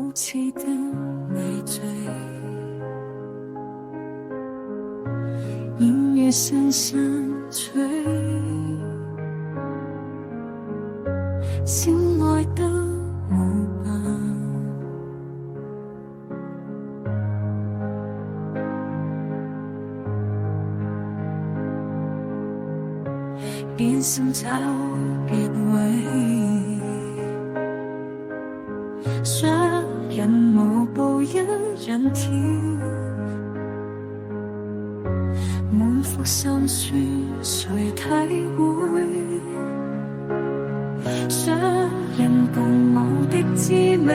无期的累赘，音乐声相吹，心爱的舞伴，變心找結尾。雙人舞步一人跳，滿腹心酸誰體會？雙人共舞的滋味，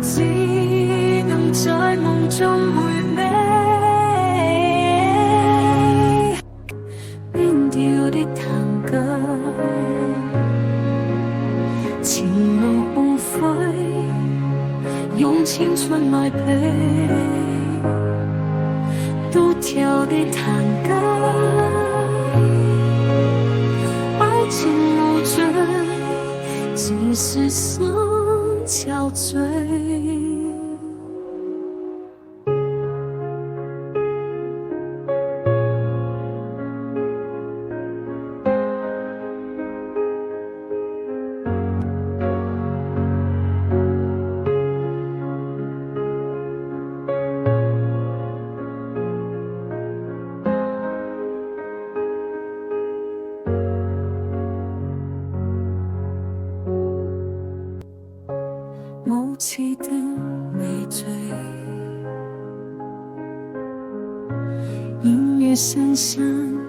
只能在夢中回味。變調的彈奏，前路無悔，用青春來陪。獨跳的彈奏，愛情無罪，只是心憔悴。無期的累贅，音樂聲相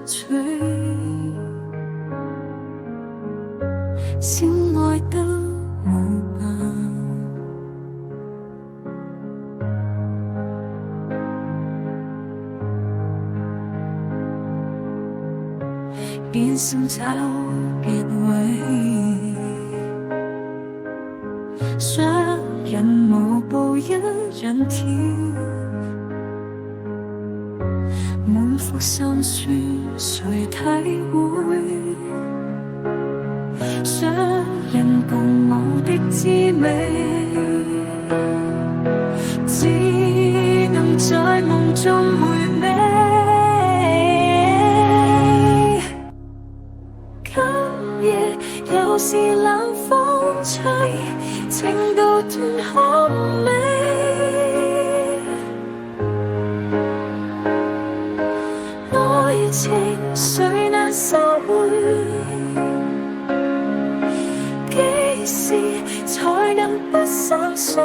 吹，心愛的舞伴，變心找結尾。雙人舞步一人跳，滿腹心酸誰體會？雙人共舞的滋味，只能在夢中回味。今夜又是冷風吹，情到斷可美，愛情誰難收回？幾時才能不心碎？